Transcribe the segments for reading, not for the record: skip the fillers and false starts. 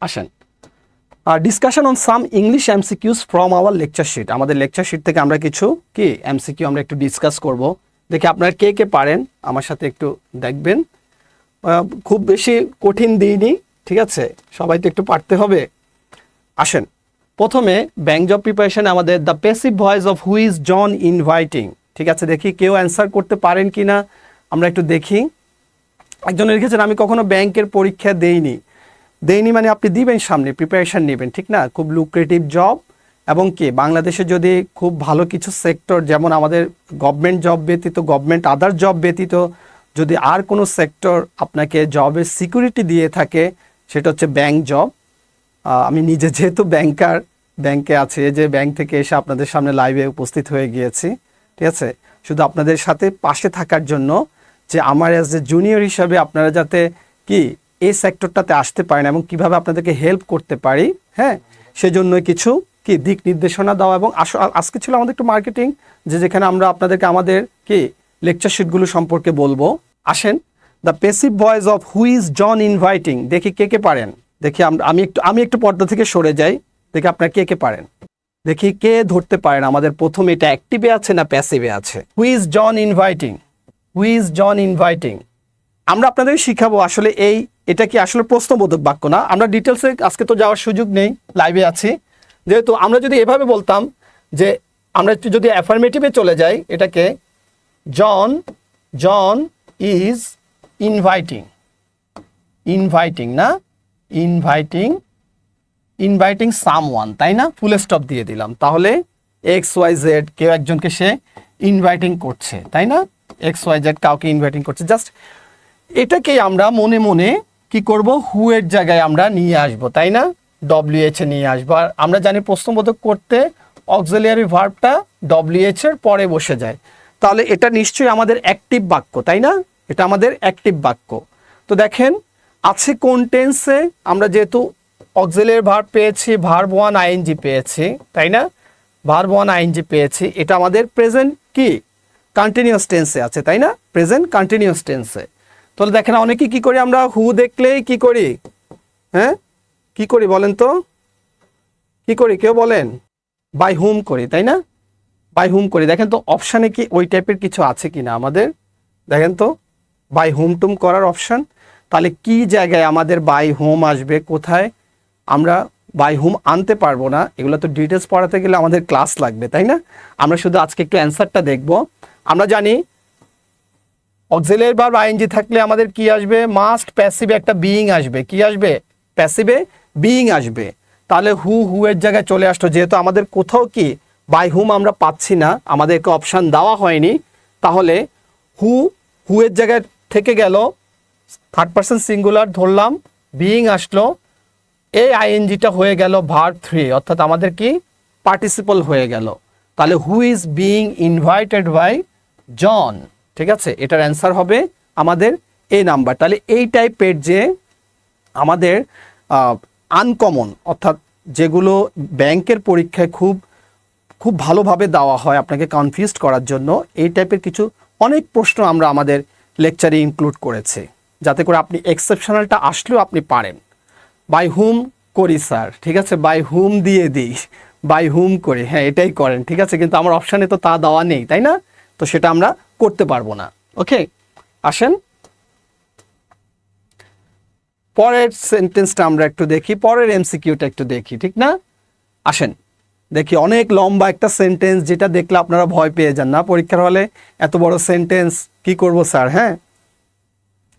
আসেন, discussion on some English MCQs from our lecture sheet. আমাদের lecture sheet থেকে আমরা কিছু কি এমসিকিউ আমরা একটু ডিসকাস করব। দেখি আপনারা কে কে পারেন আমার সাথে একটু দেখবেন। খুব বেশি কঠিন দিইনি, ঠিক আছে, সবাই তো একটু পারতে হবে। আসেন, প্রথমে ব্যাংক জব প্রিপারেশনে আমাদের the passive voice of who is John inviting, ঠিক আছে, দেখি কেউ অ্যান্সার করতে পারেন কি না আমরা একটু দেখি। একজন লিখেছেন আমি কখনো ব্যাংকের পরীক্ষা দেইনি মানে আপনি দিবেন, সামনে প্রিপারেশান নেবেন, ঠিক না, খুব লুক্রেটিভ জব। এবং কি বাংলাদেশে যদি খুব ভালো কিছু সেক্টর, যেমন আমাদের গভর্নমেন্ট জব ব্যতীত, গভর্নমেন্ট আদার জব ব্যতীত যদি আর কোনো সেক্টর আপনাকে জবের সিকিউরিটি দিয়ে থাকে সেটা হচ্ছে ব্যাংক জব। আমি নিজে যেহেতু ব্যাংকার, ব্যাংকে আছে, যে ব্যাংক থেকে এসে আপনাদের সামনে লাইভে উপস্থিত হয়ে গিয়েছি, ঠিক আছে, শুধু আপনাদের সাথে পাশে থাকার জন্য, যে আমার অ্যাজ এ জুনিয়র হিসাবে আপনারা যাতে কি এই সেক্টরটাতে আসতে পারেন এবং কিভাবে আপনাদেরকে হেল্প করতে পারি, হ্যাঁ, সেজন্য কিছু কি দিক নির্দেশনা দেওয়া। এবং আজকে ছিল আমাদের একটু মার্কেটিং, যেখানে আমরা আপনাদেরকে আমাদের কি লেকচার শিটগুলো সম্পর্কে বলবো। আসেন, the passive voice of who is John inviting, দেখি কে কে পারেন। দেখি আমি একটু পর্দা থেকে সরে যাই, দেখি আপনারা কে কে পারেন, দেখি কে ধরতে পারেন আমাদের প্রথম এটা অ্যাক্টিভে আছে না প্যাসিভে আছে। Who is John inviting, who is John inviting. আমরা আপনাদের শিখাবো আসলে এটা কি আসলে প্রশ্নবোধক বাক্য না। আমরা ডিটেলসে আজকে তো যাওয়ার সুযোগ নেই, লাইভে আছি, যেহেতু আমরা যদি এভাবে বলতাম যে আমরা যদি অ্যাফার্মেটিভে চলে যাই, এটাকে জন ইজ ইনভাইটিং, ইনভাইটিং না, ইনভাইটিং সামওয়ান, তাই না, ফুল স্টপ দিয়ে দিলাম, তাহলে XYZ কেউ একজনকে সে ইনভাইটিং করছে, তাই না, XYZ কাউকে ইনভাইটিং করছে। জাস্ট এটাকেই আমরা মনে মনে কি করব, হু এর জায়গায় আমরা নিয়ে আসব, তাই না, WH এ নিয়ে আসবো। আর আমরা জানি প্রশ্নবোধক করতে অক্সিলিয়ারি ভার্বটা WH এর পরে বসে যায়, তাহলে এটা নিশ্চয়ই আমাদের অ্যাক্টিভ বাক্য, তাই না, এটা আমাদের অ্যাক্টিভ বাক্য। তো দেখেন আছে কোন টেন্সে, আমরা যেহেতু অক্সিলিয়ারি ভার্ব পেয়েছি, ভার্ব 1 ING পেয়েছি, তাই না, ভার্ব 1 ING পেয়েছি, এটা আমাদের প্রেজেন্ট কি কন্টিনিউয়াস টেন্সে আছে, তাই না, প্রেজেন্ট কন্টিনিউয়াস টেন্সে। তাহলে দেখেন অনেকে কি করি আমরা, হু দেখলেই কি করি, হ্যাঁ কি করি বলেন তো, কি করি কেউ বলেন, বাই হুম করি, তাই না, বাই হুম করি। দেখেন তো অপশানে কি ওই টাইপের কিছু আছে কিনা আমাদের, দেখেন তো বাই হুম টুম করার অপশান। তাহলে কি জায়গায় আমাদের বাই হোম আসবে, কোথায় আমরা বাই হুম আনতে পারবো না, এগুলো তো ডিটেলস পড়াতে গেলে আমাদের ক্লাস লাগবে, তাই না। আমরা শুধু আজকে একটু অ্যান্সারটা দেখব। আমরা জানি অক্সিলিয়ারি ভার্ব ING থাকলে আমাদের কি আসবে, মাস্ট প্যাসিভে একটা বিইং আসবে, কি আসবে, প্যাসিভে বিইং আসবে। তাহলে হু এর জায়গায় চলে আসতো, যেহেতু আমাদের কোথাও কি বাই হুম আমরা পাচ্ছি না, আমাদেরকে অপশান দেওয়া হয়নি, তাহলে হু এর জায়গায় থেকে গেল, থার্ড পারসন সিঙ্গুলার ধরলাম, বিইং আসলো, এই INGটা হয়ে গেল ভার্ব 3, অর্থাৎ আমাদের কি পার্টিসিপল হয়ে গেল। তাহলে who is being invited by John, ঠিক আছে, এটার অ্যান্সার হবে আমাদের এই নাম্বার। তাহলে এই টাইপের যে আমাদের আনকমন, অর্থাৎ যেগুলো ব্যাংকের পরীক্ষায় খুব ভালোভাবে দেওয়া হয় আপনাকে কনফিউজড করার জন্য, এই টাইপের কিছু অনেক প্রশ্ন আমরা আমাদের লেকচারে ইনক্লুড করেছি, যাতে করে আপনি এক্সেপশনালটা আসলেও আপনি পারেন। বাই হুম করি স্যার, ঠিক আছে, বাই হুম দিয়ে দিই, বাই হুম করি, হ্যাঁ এটাই করেন, ঠিক আছে, কিন্তু আমার অপশানে তো তা দেওয়া নেই, তাই না, তো সেটা আমরা করতে পারবো না। ওকে, আসেন পরের সেন্টেন্সটা আমরা একটু দেখি, পরের MCQটা একটু দেখি, ঠিক না। আসেন দেখি, অনেক লম্বা একটা সেন্টেন্স, যেটা দেখলে আপনারা ভয় পেয়ে যান না পরীক্ষার হলে, এত বড় সেন্টেন্স কি করব স্যার, হ্যাঁ,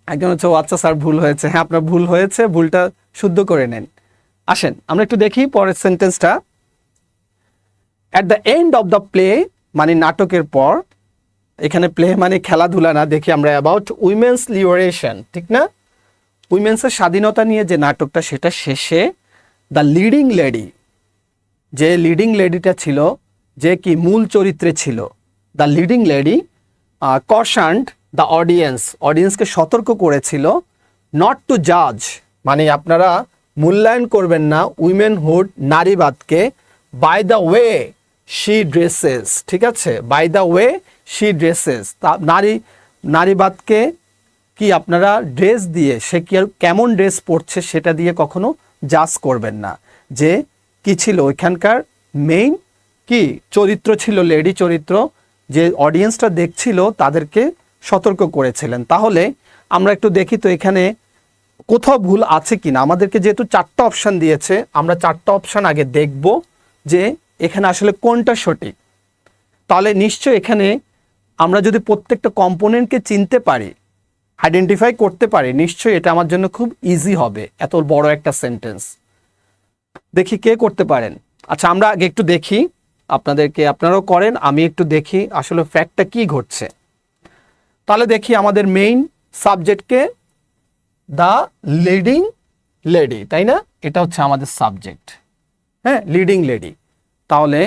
একজন হচ্ছে ও আচ্ছা স্যার ভুল হয়েছে, হ্যাঁ আপনার ভুল হয়েছে, ভুলটা শুদ্ধ করে নেন। আসেন আমরা একটু দেখি পরের সেন্টেন্সটা। At the end of the play, মানে নাটকের পর, এখানে প্লে মানে খেলাধুলা না, দেখি আমরা অ্যাবাউট উইমেন্স লিবারেশন, ঠিক না, উইমেন্সের স্বাধীনতা নিয়ে যে নাটকটা, সেটা শেষে দ্য লিডিং লেডি, যে লিডিং লেডিটা ছিল, যে কি মূল চরিত্রে ছিল, দ্য লিডিং লেডি কশান্ড দ্য অডিয়েন্সকে সতর্ক করেছিল, নট টু জাজ, মানে আপনারা মূল্যায়ন করবেন না উইমেনহুড, নারীবাদকে, by the way she dresses, ঠিক আছে, by the way she dresses, তা নারীবাদকে কি আপনারা ড্রেস দিয়ে, সে কি কেমন ড্রেস পরছে সেটা দিয়ে কখনো জাজ করবেন না যে কি ছিল ওইখানকার মেইন কি চরিত্র ছিল, লেডি চরিত্র, যে অডিয়েন্সটা দেখছিল তাদেরকে সতর্ক করেছিলেন। তাহলে আমরা একটু দেখি তো এখানে কোথাও ভুল আছে কিনা। আমাদেরকে যেহেতু 4টা অপশান দিয়েছে, আমরা 4টা অপশান আগে দেখব যে এখানে আসলে কোনটা সঠিক। তাহলে নিশ্চয় এখানে আমরা যদি প্রত্যেকটা কম্পোনেন্টকে চিনতে পারি, আইডেন্টিফাই করতে পারি, নিশ্চয়ই এটা আমার জন্য খুব ইজি হবে, এত বড় একটা সেন্টেন্স। দেখি কে করতে পারেন। আচ্ছা, আমরা আগে একটু দেখি, আপনারাও করেন, আমি একটু দেখি আসলে ফ্যাক্টটা কি ঘটছে। তাহলে দেখি আমাদের মেইন সাবজেক্টকে দ্য লিডিং লেডি, তাই না? এটা হচ্ছে আমাদের সাবজেক্ট, হ্যাঁ, লিডিং লেডি। তাহলে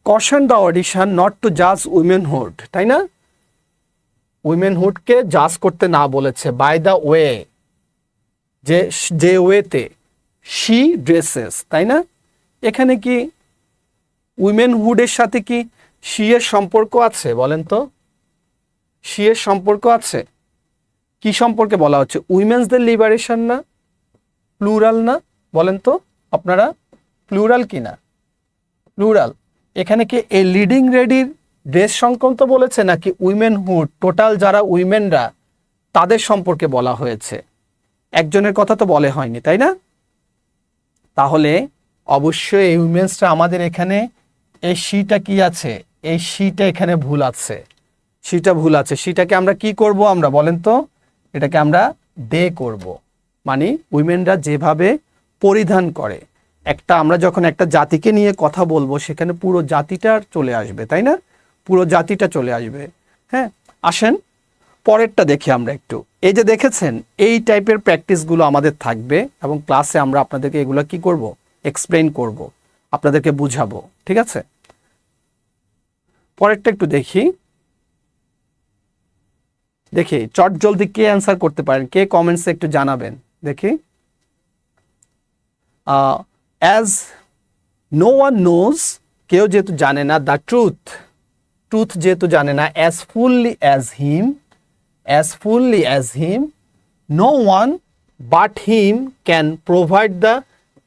caution the audition not to জাজ উইমেনহুড, তাই না? উইমেনহুডকে জাজ করতে না বলেছে, বাই দ্য ওয়ে, যে ওয়েতে শি ড্রেসেস, তাই না? এখানে কি উইমেনহুডের সাথে কি শি এর সম্পর্ক আছে বলেন তো? শি এর সম্পর্ক আছে? কি সম্পর্কে বলা হচ্ছে? উইমেন্সদের লিবারেশন না, প্লুরাল না? বলেন তো আপনারা, প্লুরাল কি না? প্লুরাল। এখানে কি এই লিডিং লেডির ড্রেস সংক্রান্ত বলেছে নাকি উইমেনহুড টোটাল যারা উইমেনরা তাদের সম্পর্কে বলা হয়েছে? একজনের কথা তো বলে হয়নি, তাই না? তাহলে অবশ্যই এই উইমেন্সটা আমাদের এখানে এই শিটা কি আছে? এই শিটা এখানে ভুল আছে, শিটা ভুল আছে। শিটাকে আমরা কি করব? আমরা বলেন তো, এটাকে আমরা দে করব। মানে উইমেনরা যেভাবে পরিধান করে, আমরা যখন একটা জাতিকে নিয়ে কথা বলবো সেখানে পুরো জাতিটা চলে আসবে, তাই না? পুরো জাতিটা চলে আসবে। হ্যাঁ, আসেন পরেরটা দেখি আমরা একটু। এই যে দেখেছেন, এই টাইপের প্র্যাকটিসগুলো আমাদের থাকবে এবং ক্লাসে আমরা আপনাদেরকে এগুলো কি করব? এক্সপ্লেইন করব, আপনাদেরকে বুঝাবো, ঠিক আছে? পরেরটা একটু দেখি চট জলদি কে অ্যান্সার করতে পারেন, কে কমেন্টসে একটু জানাবেন দেখি। অ্যাজ নো ওয়ান নোজ, কেউ যেহেতু জানে না, দ্য ট্রুথ যেহেতু জানে না, as fully as him, no one but him can provide the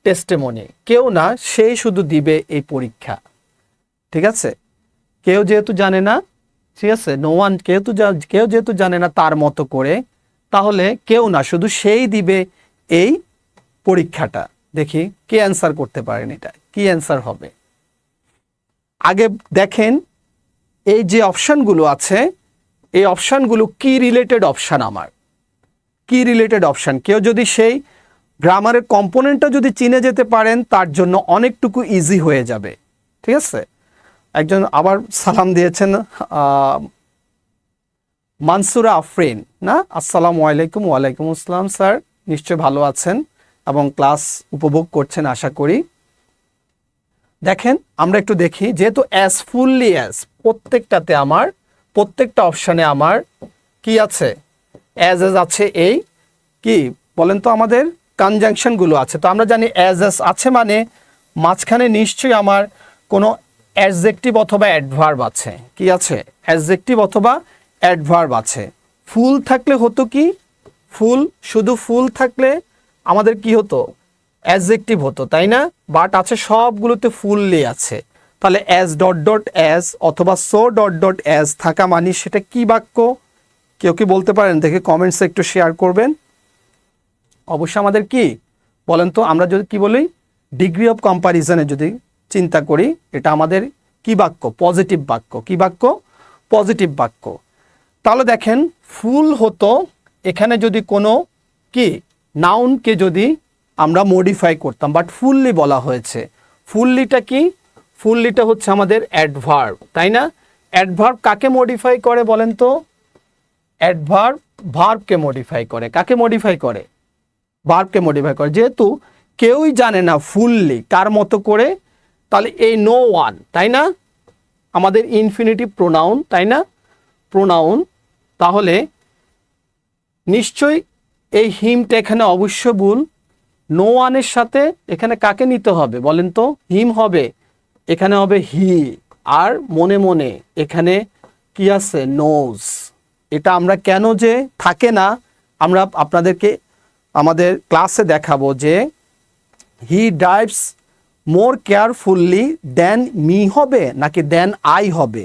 testimony, কেউ না, সেই শুধু দিবে এই পরীক্ষা, ঠিক আছে? কেউ যেহেতু জানে না, ঠিক আছে, নো ওয়ান, কেউ যেহেতু জানে না তার মতো করে, তাহলে কেউ না, শুধু সেই দিবে এই পরীক্ষাটা। দেখি কে অ্যান্সার করতে পারেন, এটা কি অ্যান্সার হবে। আগে দেখেন এই যে অপশানগুলো আছে, এই অপশানগুলো কি রিলেটেড অপশান, আমার কি রিলেটেড অপশান। কেউ যদি সেই গ্রামারের কম্পোনেন্টটা যদি চিনে যেতে পারেন, তার জন্য অনেকটুকু ইজি হয়ে যাবে, ঠিক আছে? একজন আবার সালাম দিয়েছেন, মানসুরা আফরিন না, আসসালামু আলাইকুম। ওয়ালাইকুম আসসালাম স্যার, নিশ্চয় ভালো আছেন এবং ক্লাস উপভোগ করছেন আশা করি। দেখেন আমরা একটু দেখি, যেহেতু অ্যাজ ফুললি অ্যাজ, প্রত্যেকটা অপশানে আমার কি আছে? অ্যাজ আছে। এই কি বলেন তো, আমাদের কনজাংশনগুলো আছে। তো আমরা জানি অ্যাজ আছে মানে মাঝখানে নিশ্চয়ই আমার কোনো অ্যাডজেক্টিভ অথবা অ্যাডভার্ব আছে। কি আছে? অ্যাডজেক্টিভ অথবা অ্যাডভার্ব আছে। ফুল থাকলে হতো কি, শুধু ফুল থাকলে আমাদের কি হতো? অ্যাডজেক্টিভ হতো, তাই না? বাট আছে সবগুলোতে ফুললি আছে। তাহলে অ্যাজ ডট ডট অ্যাজ অথবা সো ডট ডট অ্যাজ থাকা মানে সেটা কি বাক্য? কেউ কি বলতে পারেন? দেখে কমেন্টসে একটু শেয়ার করবেন। অবশ্যই আমাদের কি বলেন তো, আমরা যদি কি বলি, ডিগ্রি অফ কম্প্যারিজনে যদি চিন্তা করি, এটা আমাদের কি বাক্য? পজিটিভ বাক্য। কি বাক্য? পজিটিভ বাক্য। তাহলে দেখেন ফুল হতো এখানে যদি কোনো কি নাউনকে যদি আমরা মডিফাই করতাম, বাট ফুললি বলা হয়েছে। ফুললিটা কি? ফুললিটা হচ্ছে আমাদের অ্যাডভার্ব, তাই না? অ্যাডভার্ব কাকে মডিফাই করে বলেন তো? অ্যাডভার্ব ভার্বকে মডিফাই করে। কাকে মডিফাই করে? ভার্বকে মডিফাই করে। যেহেতু কেউই জানে না ফুললি কার মতো করে, তাহলে এই নো ওয়ান, তাই না, আমাদের ইনফিনিটিভ প্রোনাউন, তাই না, প্রোনাউন। তাহলে নিশ্চয়ই এই হিমটা এখানে অবশ্য ভুল। নো ওয়ানের সাথে এখানে কাকে নিতে হবে বলেন তো? হিম হবে, এখানে হবে হি। আর মনে মনে এখানে কি আছে? নোজ। এটা আমরা কেন যে থাকে না, আমরা আপনাদেরকে আমাদের ক্লাসে দেখাবো যে হি ড্রাইভস মোর কেয়ারফুললি দেন মি হবে নাকি দেন আই হবে,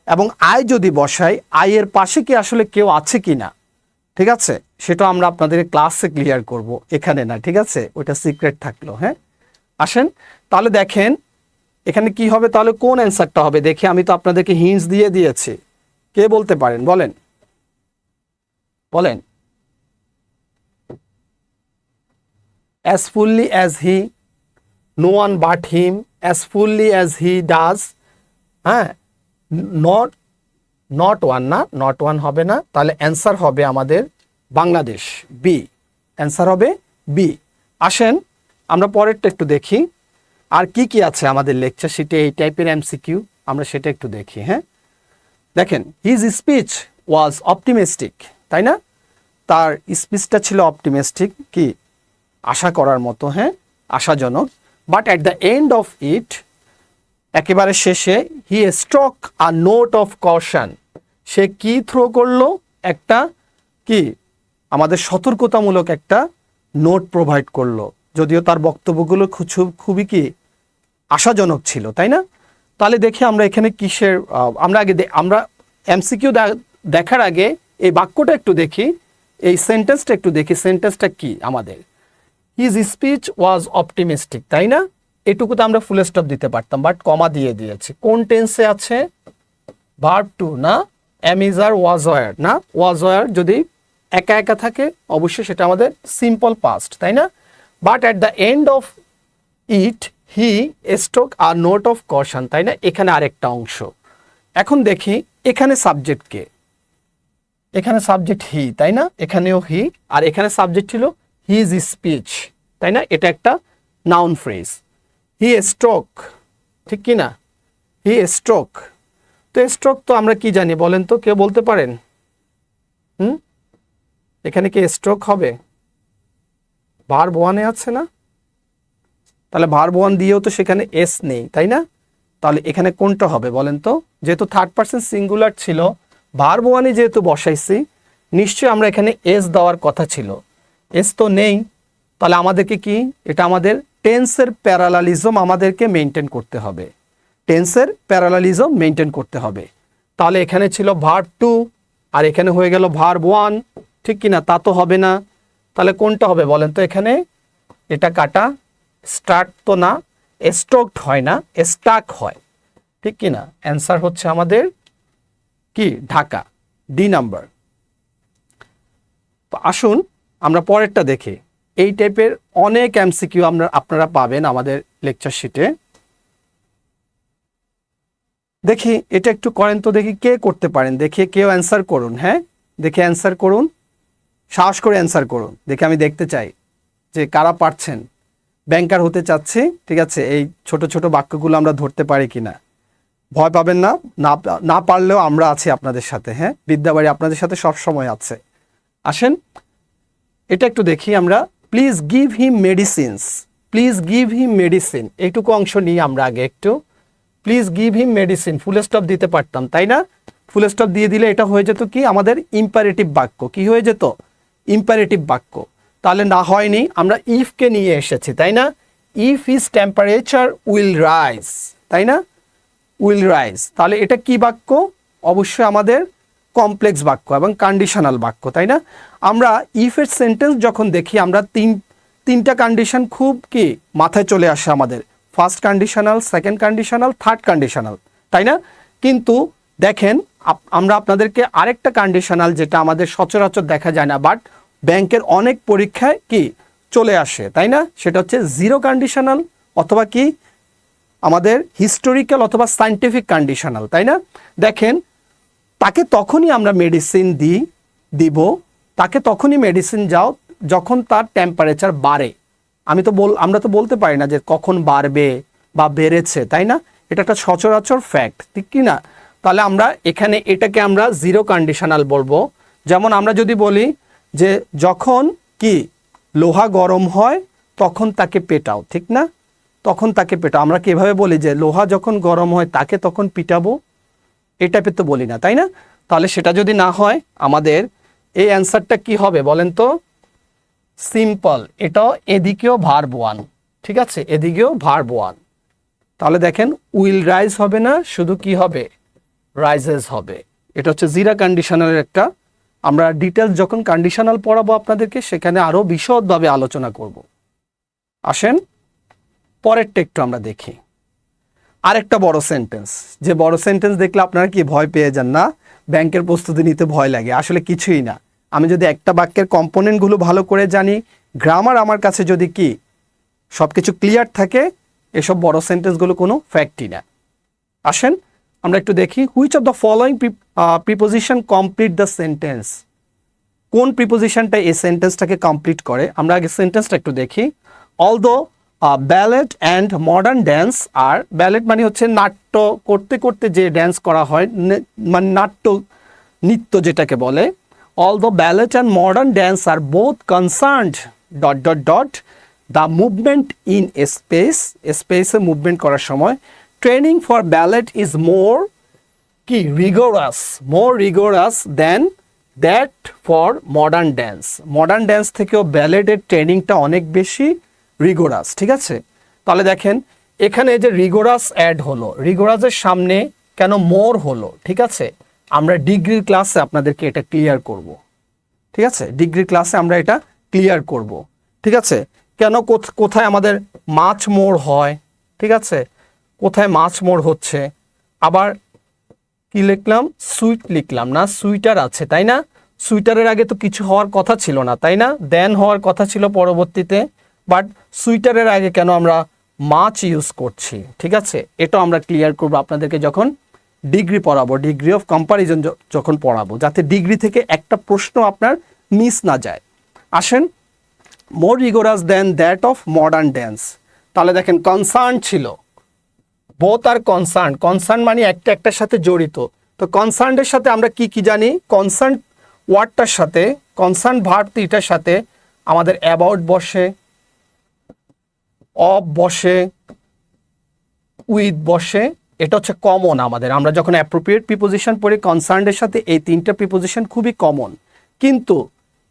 এবং আই যদি বসাই আই এর পাশে কি আসলে কেউ আছে কি না, ঠিক আছে, সেটা আমরা আপনাদের ক্লাসে ক্লিয়ার করব, এখানে না, ঠিক আছে, ওইটা সিক্রেট থাকলো। হ্যাঁ, আসেন তাহলে দেখেন এখানে কি হবে, তাহলে কোন অ্যান্সারটা হবে দেখি, আমি তো আপনাদেরকে হিন্টস দিয়ে দিয়েছি, কে বলতে পারেন, বলেন বলেন। as fully as he, no one but him, as fully as he does, হ্যাঁ, নট ওয়ান না, নট ওয়ান হবে না, তাহলে অ্যান্সার হবে আমাদের বাংলাদেশ, বি, অ্যান্সার হবে বি। আসেন আমরা পরেরটা একটু দেখি, আর কি কি আছে আমাদের লেকচার শিটে এই টাইপের এমসিকিউ, আমরা সেটা একটু দেখি। হ্যাঁ, দেখেন হিজ স্পিচ ওয়াজ অপটিমিস্টিক, তাই না, তার স্পিচটা ছিল অপটিমিস্টিক, কি আশা করার মতো, হ্যাঁ, আশাজনক, but at the end of it, একেবারে শেষে, he struck a note of caution, সে কি থ্রো করলো, একটা কি আমাদের সতর্কতামূলক একটা নোট প্রোভাইড করলো, যদিও তার বক্তব্যগুলো খুবই কি আশাজনক ছিল, তাই না। তাহলে দেখি আমরা এখানে কিসের, আমরা আগে আমরা এমসিকিউ দেখার আগে এই বাক্যটা একটু দেখি, এই সেন্টেন্সটা একটু দেখি, সেন্টেন্সটা কি আমাদের, হিজ স্পিচ ওয়াজ অপটিমিস্টিক, তাই না, এটুকুতে আমরা ফুল স্টপ দিতে পারতাম, বাট কমা দিয়ে দিয়েছি। কোন টেন্সে আছে, ভার্ব টু না, am is are was were না, ওয়াজ ওয়ার যদি একা একা থাকে অবশ্যই সেটা আমাদের সিম্পল পাস্ট, তাই না, but at the end of it he stroke a note of caution, তাই না, এখানে আরেকটা অংশ। এখন দেখি এখানে সাবজেক্ট কে, এখানে সাবজেক্ট হি, তাই না, এখানেও হি, আর এখানে সাবজেক্ট ছিল হিজ স্পিচ, তাই না, এটা একটা নাউন ফ্রেজ। হি স্ট্রোক, ঠিক কি না, হি স্ট্রোক, তো স্ট্রোক তো আমরা কি জানি বলেন তো, কেউ বলতে পারেন, এখানে কি স্ট্রোক হবে, ভার্ব ওয়ানে আছে না, তাহলে ভার্ব ওয়ান দিয়েও তো সেখানে এস নেই, তাই না, তাহলে এখানে কোনটা হবে বলেন তো, যেহেতু থার্ড পারসন সিঙ্গুলার ছিল, ভার্ব ওয়ানে যেহেতু বসাইছি, নিশ্চয়ই আমরা এখানে এস দেওয়ার কথা ছিল, এস তো নেই, তাহলে আমাদেরকে কি, এটা আমাদের টেন্সের প্যারালালিজম আমাদেরকে মেনটেন করতে হবে, টেন্সের প্যারালালিজম মেনটেন করতে হবে। তাহলে এখানে ছিল ভার্ব টু, আর এখানে হয়ে গেল ভার্ব ওয়ান, ঠিক কিনা, তা তো হবে না, তাহলে কোনটা হবে বলেন তো, এখানে এটা কাটা, স্টার্ট তো না, স্ট্রোকড হয় না, স্টাক হয়, ঠিক কিনা, অ্যান্সার হচ্ছে আমাদের কি ঢাকা, ডি নাম্বার। তো আসুন আমরা পরেরটা দেখি, এই টাইপের অনেক এমসিকিউ আপনারা পাবেন আমাদের লেকচার শিটে। দেখি এটা একটু করেন তো, দেখি কে করতে পারেন, দেখি কেউ অ্যান্সার করুন, হ্যাঁ, দেখি অ্যান্সার করুন, সাহস করে অ্যান্সার করুন, দেখি আমি দেখতে চাই যে কারা পারছেন, ব্যাংকার হতে চাচ্ছি, ঠিক আছে, এই ছোট ছোট বাক্যগুলো আমরা ধরতে পারি কিনা, ভয় পাবেন না, না পারলেও আমরা আছি আপনাদের সাথে, হ্যাঁ, বিদ্যাবাড়ি আপনাদের সাথে সব সময় আছে। আসেন এটা একটু দেখি আমরা, please give him medicines, please give him medicine, এইটুকু অংশ নিয়ে আমরা আগে একটু, please give him medicine, full stop দিতে পারতাম, তাই না, ফুল স্টপ দিয়ে দিলে এটা হয়ে যেত কি আমাদের ইম্পারেটিভ বাক্য, কি হয়ে যেত, ইম্পারেটিভ বাক্য, তাহলে না হয়নি, আমরা ইফকে নিয়ে এসেছি, তাই না, if his temperature will rise, তাই না, উইল রাইজ, তাহলে এটা কি বাক্য, অবশ্যই আমাদের কমপ্লেক্স বাক্য এবং কন্ডিশনাল বাক্য, তাই না। আমরা ইফের সেন্টেন্স যখন দেখি আমরা তিনটা কন্ডিশন খুব কি মাথায় চলে আসে আমাদের, first conditional, second conditional, third conditional, তাই না, কিন্তু দেখেন আমরা আপনাদেরকে আরেকটা কন্ডিশনাল যেটা আমাদের সচরাচর দেখা যায় না, বাট ব্যাংকের অনেক পরীক্ষায় কি চলে আসে, তাই না, সেটা হচ্ছে জিরো কন্ডিশনাল অথবা কি আমাদের হিস্টোরিক্যাল অথবা সায়েন্টিফিক কন্ডিশনাল, তাই না। দেখেন তাকে তখনই আমরা মেডিসিন দিব, তাকে তখনই মেডিসিন যাও যখন তার টেম্পারেচার বাড়ে, আমরা তো বলতে পারি না যে কখন বাড়বে বা বেড়েছে, তাই না, এটা একটা সচরাচর ফ্যাক্ট, ঠিক কি না। তাহলে আমরা এখানে এটাকে আমরা জিরো কন্ডিশনাল বলবো, যেমন আমরা যদি বলি যে যখন কি লোহা গরম হয় তখন তাকে পেটাও, ঠিক না, তখন তাকে পেটাও, আমরা কি এভাবে বলি যে লোহা যখন গরম হয় তাকে তখন পিটাবো, এই টাইপের তো বলি না, তাই না। তাহলে সেটা যদি না হয় আমাদের এই অ্যান্সারটা কি হবে বলেন তো, সিম্পল, এটাও এদিকেও ভার্ব ওয়ান, ঠিক আছে, এদিকেও ভার্ব ওয়ান। তাহলে দেখেন উইল রাইজ হবে না, শুধু কি হবে, রাইজেস হবে। এটা হচ্ছে জিরা কন্ডিশনালের একটা, আমরা ডিটেলস যখন কন্ডিশনাল পড়াবো আপনাদেরকে সেখানে আরো বিশদভাবে আলোচনা করব। আসেন পরেরটা একটু আমরা দেখি। আরেকটা বড় সেন্টেন্স, যে বড় সেন্টেন্স দেখলে আপনারা কি ভয় পেয়ে যান না, ব্যাংকের প্রস্তুতি নিতে ভয় লাগে, আসলে কিছুই না। আমি যদি একটা বাক্যের কম্পোনেন্টগুলো ভালো করে জানি, গ্রামার আমার কাছে যদি কি সবকিছু ক্লিয়ার থাকে, এসব বড় সেন্টেন্সগুলো কোনো ফ্যাক্টই না। আসেন আমরা একটু দেখি, which of the following preposition complete the sentence. কোন প্রিপোজিশনটা এই সেন্টেন্সটাকে কমপ্লিট করে, আমরা আগে সেন্টেন্সটা একটু দেখি। Although ballet and modern dance are, ballet মানে হচ্ছে নাট্য করতে করতে যে ড্যান্স করা হয়, মানে নৃত্য যেটাকে বলে। Although ballet and modern dance are both concerned dot dot dot the movement in space, স্পেসে মুভমেন্ট করার সময় training for ballet is more কি rigorous, more rigorous then that for modern dance. Modern dance থেকেও ব্যালেটের ট্রেনিংটা অনেক বেশি rigorous, ঠিক আছে। তাহলে দেখেন এখানে যে রিগোরাস অ্যাড হলো, রিগোরাসের সামনে কেন মোর হলো, ঠিক আছে, আমরা ডিগ্রির ক্লাসে আপনাদেরকে এটা ক্লিয়ার করব, ঠিক আছে, ডিগ্রির ক্লাসে আমরা এটা ক্লিয়ার করব, ঠিক আছে। কেন কোথায় আমাদের মাছ মোর হয়, ঠিক আছে, কোথায় মাছ মোর হচ্ছে। আবার কি লিখলাম, সুইট লিখলাম না, সুইটার আছে তাই না, সুইটারের আগে তো কিছু হওয়ার কথা ছিল না তাই না, দেন হওয়ার কথা ছিল পরবর্তীতে, বাট সুইটারের আগে কেন আমরা মাছ ইউজ করছি, ঠিক আছে, এটা আমরা ক্লিয়ার করব আপনাদেরকে যখন ডিগ্রি পড়াবো, ডিগ্রি অফ কম্পারিজন যখন পড়াবো, যাতে ডিগ্রি থেকে একটা প্রশ্ন আপনার মিস না যায়। আসেন, more rigorous then that of modern dance. তাহলে দেখেন কনসার্ন ছিল, বোথ আর কনসার্ন, কনসার্ন মানে একটা একটার সাথে জড়িত। তো কনসার্নের সাথে আমরা কি কি জানি, কনসার্ন ওয়ার্ডটার সাথে, কনসার্ন ভার্ব এটার সাথে আমাদের অ্যাবাউট বসে, অফ বসে, উইথ বসে, এটা হচ্ছে কমন আমাদের। আমরা যখন অ্যাপ্রোপ্রিয়েট প্রিপোজিশন পড়ি কনসার্নের সাথে এই তিনটা প্রিপোজিশন খুবই কমন। কিন্তু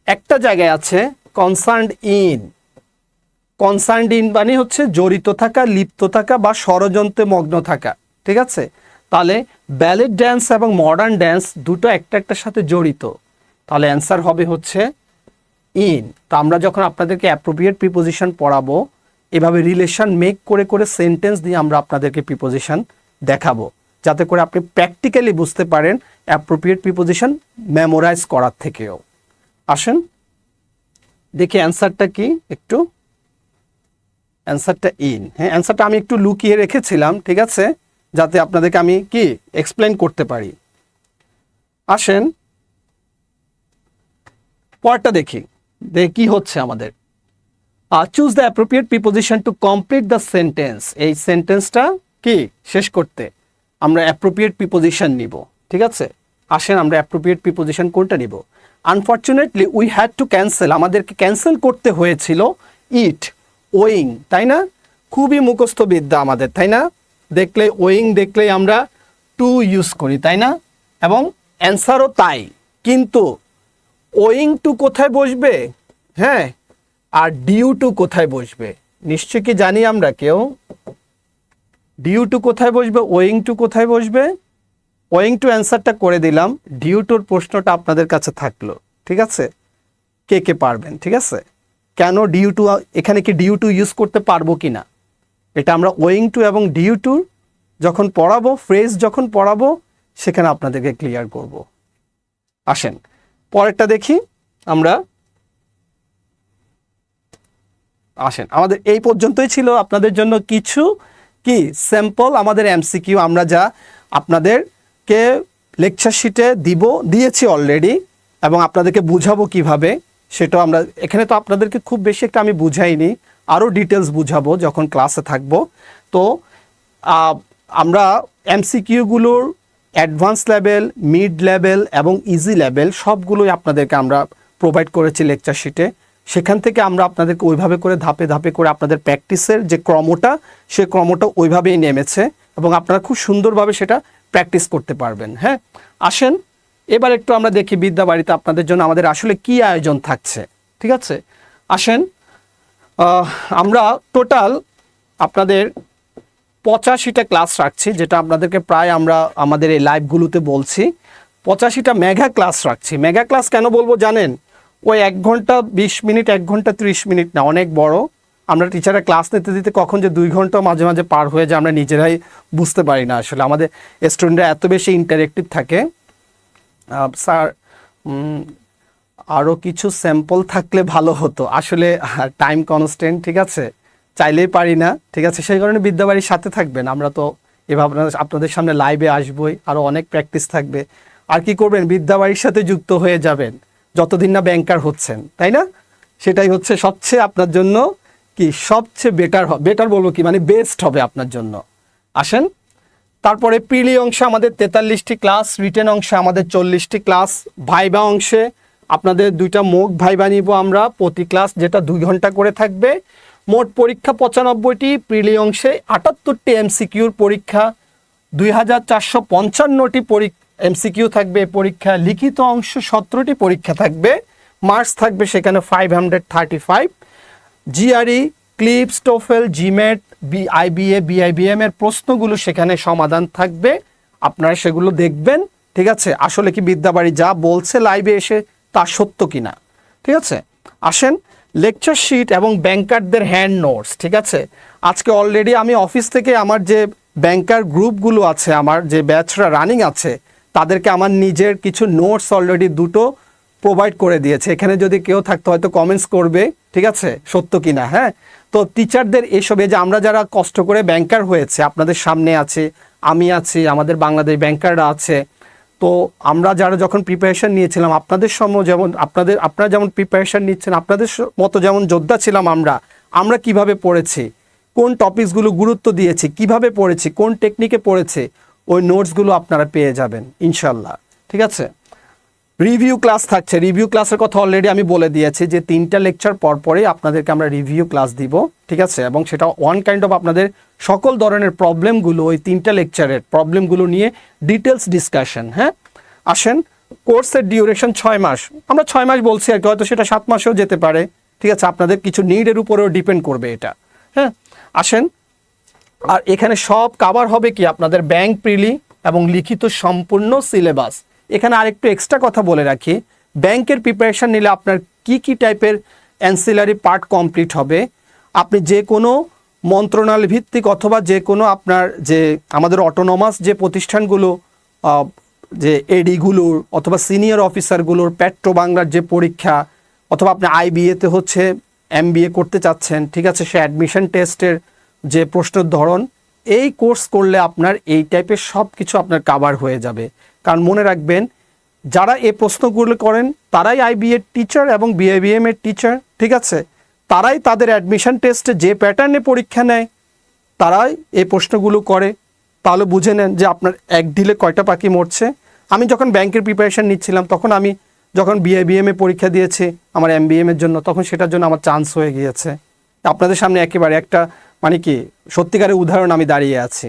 একটা জায়গায় আছে কনসার্নড ইন, কনসার্নড ইন মানে হচ্ছে জড়িত থাকা, লিপ্ত থাকা বা ষড়যন্ত্রে মগ্ন থাকা, ঠিক আছে। তাহলে ব্যালেট ড্যান্স এবং মডার্ন ড্যান্স দুটো একটা একটার সাথে জড়িত, তাহলে অ্যান্সার হবে হচ্ছে ইন। তো আমরা যখন আপনাদেরকে অ্যাপ্রোপ্রিয়েট প্রিপোজিশন পড়াবো, এভাবে রিলেশন মেক করে করে সেন্টেন্স দিয়ে আমরা আপনাদেরকে প্রিপোজিশন দেখাবো, যাতে করে আপনি প্র্যাকটিক্যালি বুঝতে পারেন অ্যাপ্রোপ্রিয়েট প্রিপোজিশন মেমোরাইজ করার থেকেও। আসেন দেখি অ্যান্সারটা কি, একটু অ্যান্সারটা ইন। হ্যাঁ, অ্যান্সারটা আমি একটু লুকিয়ে রেখেছিলাম, ঠিক আছে, যাতে আপনাদেরকে আমি কি এক্সপ্লেন করতে পারি। আসেন পরেরটা দেখি, কি হচ্ছে আমাদের। Choose the appropriate preposition to complete the sentence. এই সেন্টেন্সটা কি শেষ করতে আমরা অ্যাপ্রোপ্রিয়েট প্রিপোজিশন নিব, ঠিক আছে। আসেন আমরা অ্যাপ্রোপ্রিয়েট প্রিপোজিশন কোনটা নিব। Unfortunately we had to cancel, আমাদেরকে ক্যান্সেল করতে হয়েছিল ইট, ওয়িং, তাই না, খুবই মুখস্থ বিদ্যা আমাদের, তাই না, দেখলে ওয়িং দেখলেই আমরা টু ইউজ করি, তাই না, এবং অ্যান্সারও তাই। কিন্তু ওয়িং টু কোথায় বসবে, হ্যাঁ, আর ডিউ টু কোথায় বসবে, নিশ্চয় কি জানি আমরা কেউ, ডিউ টু কোথায় বসবে, ওয়িং টু কোথায় বসবে। ওয়িং টু অ্যান্সারটা করে দিলাম, ডিউ টুর প্রশ্নটা আপনাদের কাছে থাকলো, ঠিক আছে, কে কে পারবেন, ঠিক আছে, কেন ডিউ টু, এখানে কি ডিউ টু ইউজ করতে পারবো কি না, এটা আমরা ওয়িং টু এবং ডিউ টু যখন পড়াবো, ফ্রেজ যখন পড়াবো, সেখানে আপনাদেরকে ক্লিয়ার করব। আসেন পরেরটা দেখি আমরা। আসেন, আমাদের এই পর্যন্তই ছিল আপনাদের জন্য কিছু কি স্যাম্পল আমাদের এমসিকিউ, আমরা যা আপনাদেরকে লেকচার শিটে দিয়েছি অলরেডি, এবং আপনাদেরকে বুঝাবো কিভাবে সেটাও আমরা এখানে, তো আপনাদেরকে খুব বেশি একটা আমি বুঝাইনি, আরও ডিটেলস বুঝাবো যখন ক্লাসে থাকবো। তো আমরা এমসিকিউগুলোর অ্যাডভান্স লেভেল, মিড লেভেল এবং ইজি লেভেল সবগুলোই আপনাদেরকে আমরা প্রোভাইড করেছি লেকচার শিটে। সেখান থেকে আমরা আপনাদেরকে ওইভাবে করে ধাপে ধাপে করে আপনাদের প্র্যাকটিসের যে ক্রমটা, সে ক্রমটা ওইভাবেই নেমেছে, এবং আপনারা খুব সুন্দরভাবে সেটা প্র্যাকটিস করতে পারবেন। হ্যাঁ, আসেন এবার একটু আমরা দেখি বিদ্যাবাড়িতে আপনাদের জন্য আমাদের আসলে কি আয়োজন থাকছে, ঠিক আছে। আসেন আমরা টোটাল আপনাদের 85টা ক্লাস রাখছি, যেটা আপনাদেরকে প্রায় আমরা আমাদের এই লাইভগুলোতে বলছি। 85টা মেগা ক্লাস রাখছি। মেগা ক্লাস কেন বলবো জানেন? ওই 1 ঘন্টা 20 মিনিট, 1 ঘন্টা 30 মিনিট না, অনেক বড়। আমরা টিচাররা ক্লাস নিতে দিতে কখন যে 2 ঘন্টা মাঝে মাঝে পার হয়ে যায় আমরা নিজেরাই বুঝতে পারি না। আসলে আমাদের স্টুডেন্টরা এত বেশি ইন্টারেক্টিভ থাকে। স্যার আরও কিছু স্যাম্পল থাকলে ভালো হতো। আসলে টাইম কনস্ট্যান্ট, ঠিক আছে, চাইলেই পারি না, ঠিক আছে। সেই কারণে বিদ্যাবাড়ির সাথে থাকবেন। আমরা তো এভাবে আপনাদের সামনে লাইভে আসবই, আরও অনেক প্র্যাকটিস থাকবে। আর কি করবেন, বিদ্যাবাড়ির সাথে যুক্ত হয়ে যাবেন যতদিন না ব্যাংকার হচ্ছেন, তাই না? সেটাই হচ্ছে সবচেয়ে আপনার জন্য কি সবচেয়ে বেটার বলবো কি, মানে বেস্ট হবে আপনার জন্য। আসেন, তারপরে প্রিলি অংশে আমাদের 43টি ক্লাস, রিটেন অংশে আমাদের 40টি ক্লাস, ভাইবা অংশে আপনাদের 2টা মুখ ভাইবা নিব আমরা প্রতি ক্লাস, যেটা 2 ঘন্টা করে থাকবে। মোট পরীক্ষা 95টি, প্রিলি অংশে 78টি এমসিকিউর পরীক্ষা, 2455টি এমসিকিউ থাকবে পরীক্ষা, লিখিত অংশ 17টি পরীক্ষা থাকবে, মার্কস থাকবে সেখানে 535। জিআরই, ক্লিপস, টোফেল, জিমেট, আইবিএ, বিআইবিএম এর প্রশ্নগুলো সেখানে সমাধান থাকবে, আপনারা সেগুলো দেখবেন, ঠিক আছে। আসলে কি বিদ্যাবাড়ি যা বলছে লাইভে এসে তা সত্য কিনা, ঠিক আছে। আসেন, লেকচার শিট এবং ব্যাংকারদের হ্যান্ড নোটস, ঠিক আছে। আজকে অলরেডি আমি অফিস থেকে আমার যে ব্যাংকার গ্রুপগুলো আছে, আমার যে ব্যাচরা রানিং আছে, তাদেরকে আমার নিজের কিছু নোটস অলরেডি 2টো প্রোভাইড করে দিয়েছে। এখানে যদি কেউ থাকতো হয়তো কমেন্টস করবে, ঠিক আছে, সত্য কিনা। হ্যাঁ, তো টিচারদের এসবে যে আমরা যারা কষ্ট করে ব্যাংকার হয়েছে, আপনাদের সামনে আছে, আমি আছি, আমাদের বাংলাদেশ ব্যাংকাররা আছে, তো আমরা যারা যখন প্রিপারেশন নিয়েছিলাম আপনাদের সময় যেমন আপনারা যেমন প্রিপারেশন নিচ্ছেন, আপনাদের মতো যেমন যোদ্ধা ছিলাম আমরা কিভাবে পড়েছি, কোন টপিকসগুলো গুরুত্ব দিয়েছি, কিভাবে পড়েছি, কোন টেকনিকে পড়েছে, ওই নোটসগুলো আপনারা পেয়ে যাবেন ইনশাল্লাহ, ঠিক আছে। রিভিউ ক্লাস থাকছে। রিভিউ ক্লাসের কথা অলরেডি আমি বলে দিয়েছি যে 3টা লেকচার পরেই আপনাদেরকে আমরা রিভিউ ক্লাস দিব, ঠিক আছে। এবং সেটা ওয়ান কাইন্ড অফ আপনাদের সকল ধরনের প্রবলেমগুলো, ওই 3টা লেকচারের প্রবলেমগুলো নিয়ে ডিটেলস ডিসকাশন। হ্যাঁ, আসেন, কোর্সের ডিউরেশন 6 মাস। আমরা 6 মাস বলছি আর কি, হয়তো সেটা 7 মাসেও যেতে পারে, ঠিক আছে। আপনাদের কিছু নিডের উপরেও ডিপেন্ড করবে এটা। হ্যাঁ, আসেন, আর এখানে সব কভার হবে কি আপনাদের ব্যাংক প্রিলি এবং লিখিত সম্পূর্ণ সিলেবাস। এখানে আরেকটু এক্সট্রা কথা বলে রাখি, ব্যাংকের প্রিপারেশন নিলে আপনার কি কি টাইপের অ্যান্সিলারি পার্ট কমপ্লিট হবে। আপনি যে কোনো মন্ত্রণালয় ভিত্তিক অথবা যে কোনো আপনার যে আমাদের অটোনমাস যে প্রতিষ্ঠানগুলো, যে এডিগুলোর অথবা সিনিয়র অফিসারগুলোর পেট্রো বাংলার যে পরীক্ষা, অথবা আপনি আইবিএতে হচ্ছে এমবিএ করতে চাচ্ছেন, ঠিক আছে, সে অ্যাডমিশন টেস্টের যে প্রশ্নের ধরন, এই কোর্স করলে আপনার এই টাইপের সব কিছু আপনার কাভার হয়ে যাবে। কারণ মনে রাখবেন, যারা এই প্রশ্নগুলো করেন তারাই আইবিএর টিচার এবং বিআইবিএম এর টিচার, ঠিক আছে। তারাই তাদের অ্যাডমিশন টেস্টে যে প্যাটার্নে পরীক্ষা নেয় তারাই এই প্রশ্নগুলো করে। তাহলে বুঝে নেন যে আপনার এক ঢিলে কয়টা পাখি মরছে। আমি যখন ব্যাংকের প্রিপারেশন নিচ্ছিলাম, তখন আমি যখন বিআইবিএম এ পরীক্ষা দিয়েছি আমার এমবিএম এর জন্য, তখন সেটার জন্য আমার চান্স হয়ে গিয়েছে। আপনাদের সামনে একেবারে একটা মানে কি সত্যিকারের উদাহরণ আমি দাঁড়িয়ে আছি।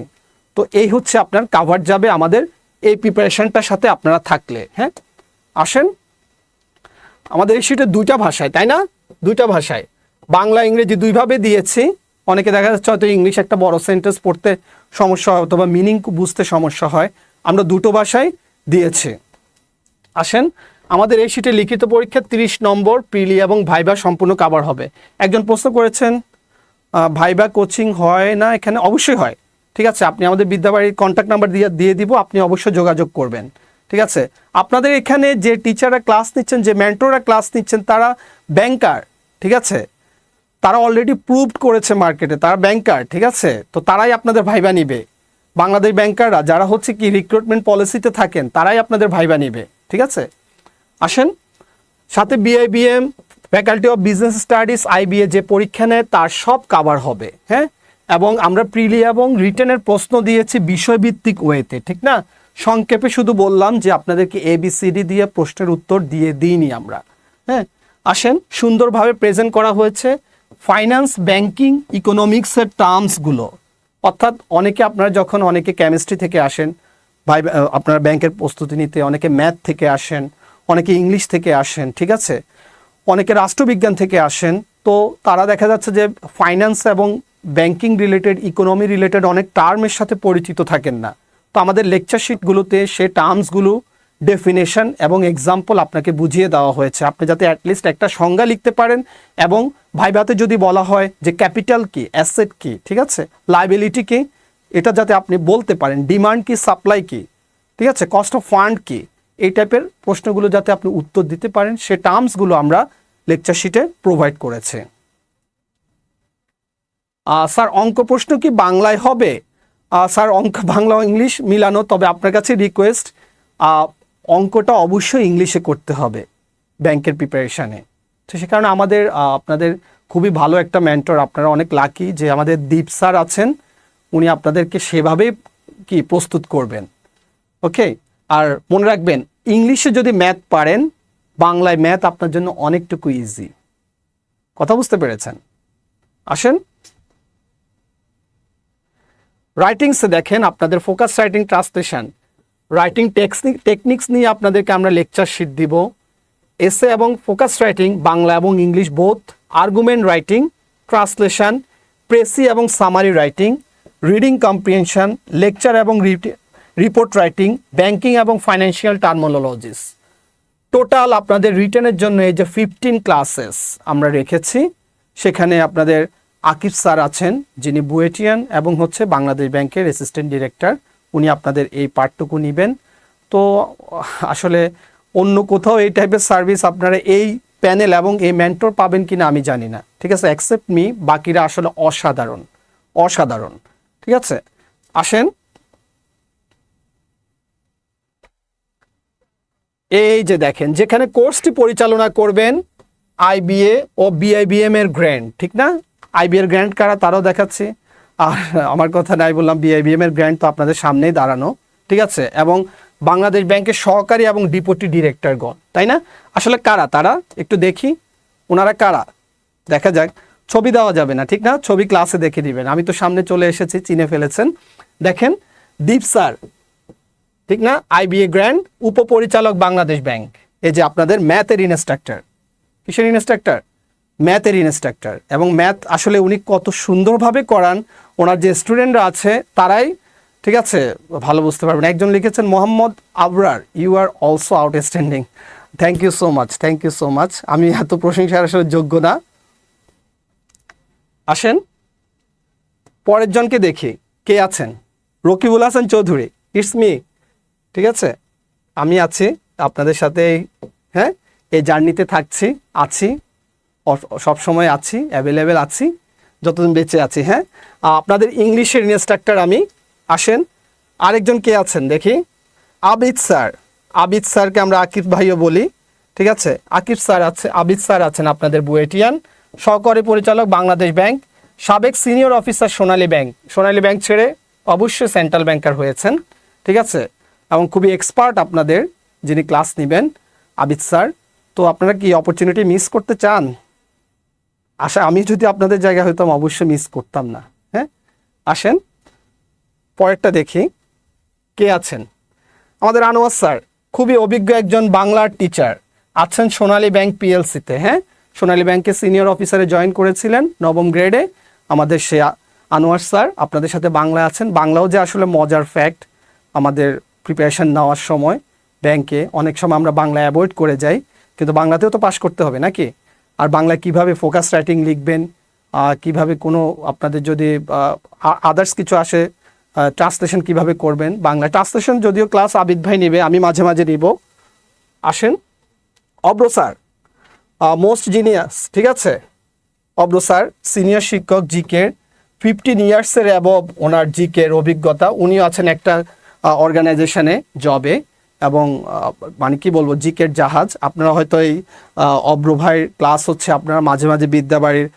তো এই হচ্ছে আপনার কাভার যাবে আমাদের এই প্রিপারেশনটার সাথে আপনারা থাকলে। হ্যাঁ, আসেন, আমাদের এই শিটে 2টা ভাষায়, তাই না, 2টা ভাষায়, বাংলা ইংরেজি 2ভাবে দিয়েছি। অনেকে দেখা যাচ্ছে হয়তো ইংলিশ একটা বড় সেন্টেন্স পড়তে সমস্যা হয় অথবা মিনিং বুঝতে সমস্যা হয়, আমরা 2টো ভাষায় দিয়েছি। আসেন, আমাদের এই শিটে লিখিত পরীক্ষা 30 নম্বর, প্রিলি এবং ভাইবা সম্পূর্ণ কাভার হবে। একজন প্রশ্ন করেছেন ভাইবা কোচিং হয় না? এখানে অবশ্যই হয়, ঠিক আছে। আপনি আমাদের বিদ্যাবাড়ির কন্ট্যাক্ট নাম্বার দিয়ে দিব, আপনি অবশ্যই যোগাযোগ করবেন, ঠিক আছে। আপনাদের এখানে যে টিচাররা ক্লাস নিচ্ছেন, যে মেন্টররা ক্লাস নিচ্ছেন, তারা ব্যাংকার, ঠিক আছে, তারা অলরেডি প্রুভড করেছে মার্কেটে, তারা ব্যাংকার, ঠিক আছে। তো তারাই আপনাদের ভাইবা নিবে। বাংলাদেশ ব্যাংকাররা যারা হচ্ছে কি রিক্রুটমেন্ট পলিসিতে থাকেন, তারাই আপনাদের ভাইবা নিবে, ঠিক আছে। আসেন, সাথে BIBM, faculty of business studies, IBA যে পরীক্ষা নেয় তার সব কাভার হবে। হ্যাঁ, এবং আমরা প্রিলি এবং রিটেনের প্রশ্ন দিয়েছি বিষয়ভিত্তিক ওয়েতে, ঠিক না। সংক্ষেপে শুধু বললাম যে আপনাদেরকে ABCD দিয়ে প্রশ্নের উত্তর দিয়ে দিইনি আমরা। হ্যাঁ, আসেন, সুন্দরভাবে প্রেজেন্ট করা হয়েছে ফাইন্যান্স, ব্যাংকিং, ইকোনমিক্সের টার্মসগুলো। অর্থাৎ অনেকে কেমিস্ট্রি থেকে আসেন ভাই, আপনারা ব্যাংকের প্রস্তুতি নিতে, অনেকে ম্যাথ থেকে আসেন, অনেকে ইংলিশ থেকে আসেন, ঠিক আছে, অনেকে রাষ্ট্রবিজ্ঞান থেকে আসেন। তো তারা দেখা যাচ্ছে যে ফাইন্যান্স এবং ব্যাংকিং রিলেটেড, ইকোনমি রিলেটেড অনেক টার্মের সাথে পরিচিত থাকেন না। তো আমাদের লেকচার শিটগুলোতে সে টার্মসগুলো, ডেফিনেশন এবং এক্সাম্পল আপনাকে বুঝিয়ে দেওয়া হয়েছে, আপনি যাতে অ্যাটলিস্ট একটা সংজ্ঞা লিখতে পারেন, এবং ভাইভাতে যদি বলা হয় যে ক্যাপিটাল কি, অ্যাসেট কি, ঠিক আছে, লাইবিলিটি কি, এটা যাতে আপনি বলতে পারেন, ডিমান্ড কি, সাপ্লাই কি, ঠিক আছে, কস্ট অফ ফান্ড কি, এই টাইপের প্রশ্নগুলো যাতে আপনি উত্তর দিতে পারেন, সে টার্মসগুলো আমরা লেকচার শিটে প্রোভাইড করেছে। স্যার অঙ্ক প্রশ্ন কি বাংলায় হবে? স্যার অঙ্ক বাংলা ও ইংলিশ মিলানো, তবে আপনার কাছে রিকোয়েস্ট, অঙ্কটা অবশ্যই ইংলিশে করতে হবে ব্যাংকের প্রিপারেশানে। তো সে কারণে আমাদের আপনাদের খুবই ভালো একটা মেন্টর, আপনারা অনেক লাকি যে আমাদের দীপ স্যার আছেন, উনি আপনাদেরকে সেভাবেই কি প্রস্তুত করবেন। ওকে, আর মনে রাখবেন ইংলিশে যদি ম্যাথ পারেন, বাংলায় ম্যাথ আপনার জন্য অনেকটুকু ইজি। কথা বুঝতে পেরেছেন? আসেন রাইটিংসে দেখেন, আপনাদের focus writing, translation, writing techniques নিয়ে আপনাদেরকে আমরা লেকচার শিট দিব। এসে এবং ফোকাস রাইটিং বাংলা এবং English both, argument writing, translation, precis এবং summary writing, reading comprehension, lecture এবং রিপোর্ট রাইটিং, ব্যাংকিং এবং ফাইন্যান্সিয়াল টার্মিনোলজিস। টোটাল আপনাদের রিটেনের জন্য এই যে 15 ক্লাসেস আমরা রেখেছি, সেখানে আপনাদের আকিব স্যার আছেন যিনি বুয়েটিয়ান এবং হচ্ছে বাংলাদেশ ব্যাংকের অ্যাসিস্ট্যান্ট ডিরেক্টর, উনি আপনাদের এই পার্টটুকু নেবেন। তো আসলে অন্য কোথাও এই টাইপের সার্ভিস আপনারা এই প্যানেল এবং এই মেন্টর পাবেন কিনা আমি জানি না, ঠিক আছে, অ্যাকসেপ্ট মি, বাকিরা আসলে অসাধারণ অসাধারণ, ঠিক আছে। আসেন এই যে দেখেন, যেখানে কোর্সটি পরিচালনা করবেন আইবিএ ও বিআইবিএম এর গ্র্যান্ড, ঠিক না, আইবি এর গ্র্যান্ড কারা তারাও দেখাচ্ছি, আর আমার কথা নাই বললাম, বিআইবিএম এর গ্র্যান্ড তো আপনাদের সামনেই দাঁড়ানো, ঠিক আছে, এবং বাংলাদেশ ব্যাংকের সহকারী এবং ডিপুটি ডিরেক্টরগণ, তাই না? আসলে কারা তারা একটু দেখি, ওনারা কারা দেখা যাক। ছবি দেওয়া যাবে না, ঠিক না, ছবি ক্লাসে দেখে দিবেন, আমি তো সামনে চলে এসেছি, চিনে ফেলেছেন। দেখেন দীপ স্যার, ঠিক না, আইবিএ গ্র্যান্ড, উপপরিচালক বাংলাদেশ ব্যাংক, এই যে আপনাদের ম্যাথের ইনস্ট্রাক্টর, কিসের ইনস্ট্রাক্টর, ম্যাথের ইনস্ট্রাক্টর, এবং ম্যাথ আসলে উনি কত সুন্দরভাবে করান, ওনার যে স্টুডেন্টরা আছে তারাই, ঠিক আছে, ভালো বুঝতে পারবেন। একজন লিখেছেন Mohammad Abrar, you are also outstanding, thank you so much, thank you so much, আমি এত প্রশংসার আসলে যোগ্য না। আসেন পরের জনকে দেখি, কে আছেন, রকিবুল হাসান চৌধুরী, ইটস মি, ঠিক আছে, আমি আছি আপনাদের সাথে, হ্যাঁ, এই জার্নিতে থাকছি, আছি, সব সময় আছি, অ্যাভেলেবেল আছি, যতদিন বেঁচে আছি। হ্যাঁ, আপনাদের ইংলিশের ইনস্ট্রাক্টর আমি। আসেন আরেকজন কে আছেন দেখি, আবিদ স্যার, আবিদ স্যারকে আমরা আকিব ভাইও বলি, ঠিক আছে, আকিব স্যার আছে, আবিদ স্যার আছেন আপনাদের বুয়েটিয়ান, সহকারী পরিচালক বাংলাদেশ ব্যাংক, সাবেক সিনিয়র অফিসার সোনালী ব্যাংক, সোনালী ব্যাংক ছেড়ে অবশ্যই সেন্ট্রাল ব্যাংকার হয়েছেন, ঠিক আছে, এবং খুবই এক্সপার্ট আপনাদের যিনি ক্লাস নেবেন, আবিদ স্যার। তো আপনারা কি অপরচুনিটি মিস করতে চান? আশা আমি যদি আপনাদের জায়গায় হইতাম অবশ্যই মিস করতাম না। হ্যাঁ, আসেন পরেরটা দেখি, কে আছেন, আমাদের আনোয়ার স্যার, খুবই অভিজ্ঞ একজন বাংলার টিচার, আছেন সোনালী ব্যাংক পিএলসিতে। হ্যাঁ, সোনালী ব্যাংকে সিনিয়র অফিসারে জয়েন করেছিলেন 9ম গ্রেডে, আমাদের সে আনোয়ার স্যার আপনাদের সাথে বাংলায় আছেন। বাংলাও যে আসলে মজার ফ্যাক্ট, আমাদের প্রিপারেশন নেওয়ার সময় ব্যাংকে অনেক সময় আমরা বাংলা অ্যাভয়েড করে যাই, কিন্তু বাংলাতেও তো পাশ করতে হবে নাকি। আর বাংলায় কিভাবে ফোকাস রাইটিং লিখবেন, কিভাবে কোনো আপনাদের যদি আদার্স কিছু আসে, ট্রান্সলেশন কিভাবে করবেন, বাংলা ট্রান্সলেশন যদিও ক্লাস আবিদ ভাই নেবে, আমি মাঝে মাঝে নিব। আসেন অব্র স্যার, মোস্ট জিনিয়াস, ঠিক আছে, অব্র স্যার সিনিয়র শিক্ষক, জিকের 15 ইয়ার্সের অ্যাবভ ওনার জিকের অভিজ্ঞতা, উনিও আছেন একটা অর্গানাইজেশনে জবে, এবং মানে কি বলবো, জিকের জাহাজ। আপনারা হয়তো এই অব্র ভাইয়ের ক্লাস হচ্ছে আপনারা মাঝে মাঝে বিদ্যাবাড়ির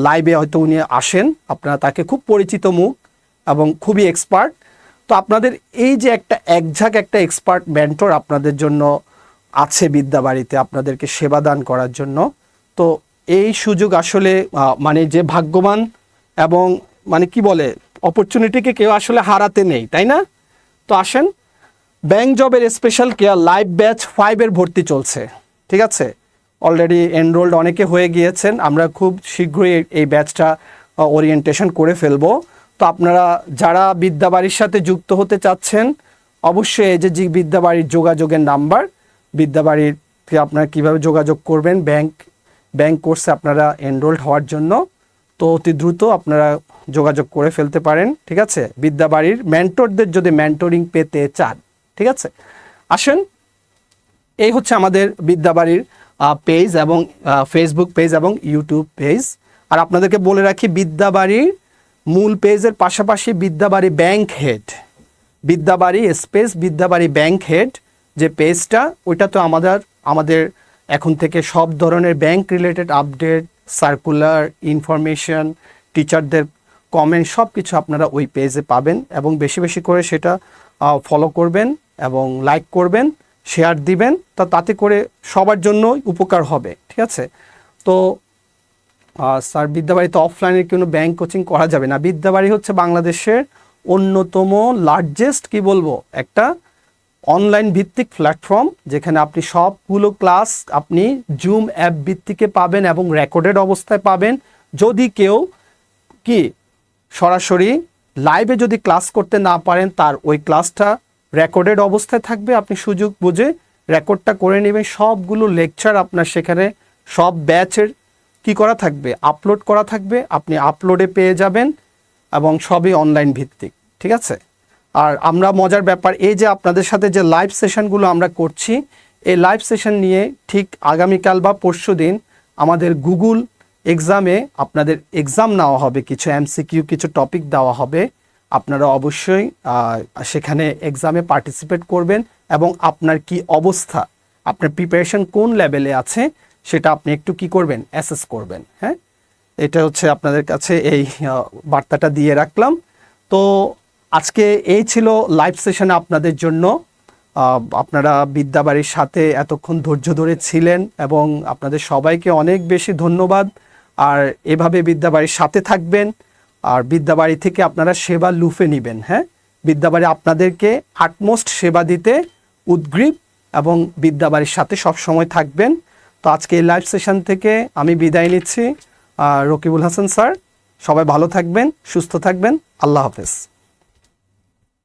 লাইভে হয়তো উনি আসেন, আপনারা তাকে খুব পরিচিত মুখ এবং খুবই এক্সপার্ট। তো আপনাদের এই যে একটা একঝাঁক একটা এক্সপার্ট মেন্টর আপনাদের জন্য আছে বিদ্যাবাড়িতে আপনাদেরকে সেবা দান করার জন্য। তো এই সুযোগ আসলে মানে যে ভাগ্যবান এবং মানে কি বলে অপরচুনিটিকে কেউ আসলে হারাতে নেই, তাই না? তো আসেন, ব্যাংক জবের স্পেশাল কেয়ার লাইভ ব্যাচ 5 এর ভর্তি চলছে, ঠিক আছে, অলরেডি এনরোলড অনেকে হয়ে গিয়েছেন। আমরা খুব শীঘ্রই এই ব্যাচটা ওরিয়েন্টেশন করে ফেলবো। তো আপনারা যারা বিদ্যাবাড়ির সাথে যুক্ত হতে চাচ্ছেন, অবশ্যই এই যে বিদ্যাবাড়ির যোগাযোগের নাম্বার, বিদ্যাবাড়িতে আপনারা কীভাবে যোগাযোগ করবেন ব্যাংক কোর্সে আপনারা এনরোলড হওয়ার জন্য, তো অতি দ্রুত আপনারা যোগাযোগ করে ফেলতে পারেন, ঠিক আছে। বিদ্যাবাড়ির মেন্টরদের যদি মেন্টরিং পেতে চান, ঠিক আছে। আসেন, এই হচ্ছে আমাদের বিদ্যাবাড়ির পেজ এবং ফেসবুক পেজ এবং ইউটিউব পেজ। আর আপনাদেরকে বলে রাখি, বিদ্যাবাড়ির মূল পেজের পাশাপাশি Bidyabari bank head, Bidyabari space Bidyabari bank head যে পেজটা, ওইটা তো আমাদের এখন থেকে সব ধরনের bank related update, circular, information, টিচারদের কমেন্ট সব কিছু আপনারা ওই পেজে পাবেন। এবং বেশি বেশি করে সেটা ফলো করবেন এবং লাইক করবেন, শেয়ার দিবেন, তাতে করে সবার জন্য উপকার হবে, ঠিক আছে। তো স্যার, বিদ্যাবাড়িতে অফলাইনে কোনো ব্যাংক কোচিং করা যাবে না? বিদ্যাবাড়ি হচ্ছে বাংলাদেশের অন্যতম লার্জেস্ট একটা অনলাইন ভিত্তিক প্ল্যাটফর্ম, যেখানে আপনি সবগুলো ক্লাস আপনি জুম অ্যাপ ভিত্তিকে পাবেন এবং রেকর্ডেড অবস্থায় পাবেন। যদি কেউ সরাসরি লাইভে যদি ক্লাস করতে না পারেন, তার ওই ক্লাসটা রেকর্ডেড অবস্থায় থাকবে, আপনি সুযোগ বুঝে রেকর্ডটা করে নেবেন। সবগুলো লেকচার আপনার সেখানে সব ব্যাচের করা থাকবে, আপলোড করা থাকবে, আপনি আপলোডে পেয়ে যাবেন এবং সবই অনলাইন ভিত্তিক, ঠিক আছে। আর আমরা মজার ব্যাপার, এই যে আপনাদের সাথে যে লাইভ সেশনগুলো আমরা করছি, এই লাইভ সেশন নিয়ে ঠিক আগামীকাল বা পরশু দিন আমাদের গুগল এক্সামে আপনাদের এক্সাম নেওয়া হবে, কিছু এমসিকিউ, কিছু টপিক দেওয়া হবে। আপনারা অবশ্যই সেখানে এক্সামে পার্টিসিপেট করবেন এবং আপনার কি অবস্থা, আপনার প্রিপারেশন কোন লেভেলে আছে সেটা আপনি একটু করবেন, অ্যাসেস করবেন। হ্যাঁ, এটা হচ্ছে আপনাদের কাছে এই বার্তাটা দিয়ে রাখলাম। তো আজকে এই ছিল লাইভ সেশনে আপনাদের জন্য। আপনারা বিদ্যাবাড়ির সাথে এতক্ষণ ধৈর্য ধরে ছিলেন এবং আপনাদের সবাইকে অনেক বেশি ধন্যবাদ। আর এভাবে বিদ্যাবাড়ির সাথে থাকবেন, আর বিদ্যাবাড়ি থেকে আপনারা সেবা লুফে নেবেন। হ্যাঁ, বিদ্যাবাড়ি আপনাদেরকে আটমোস্ট সেবা দিতে উদ্গ্রীব এবং বিদ্যাবাড়ির সাথে সব সময় থাকবেন। তো আজকে এই লাইভ সেশন থেকে আমি বিদায় নিচ্ছি। রকিবুল হাসান স্যার, সবাই ভালো থাকবেন, সুস্থ থাকবেন, আল্লাহ হাফেজ।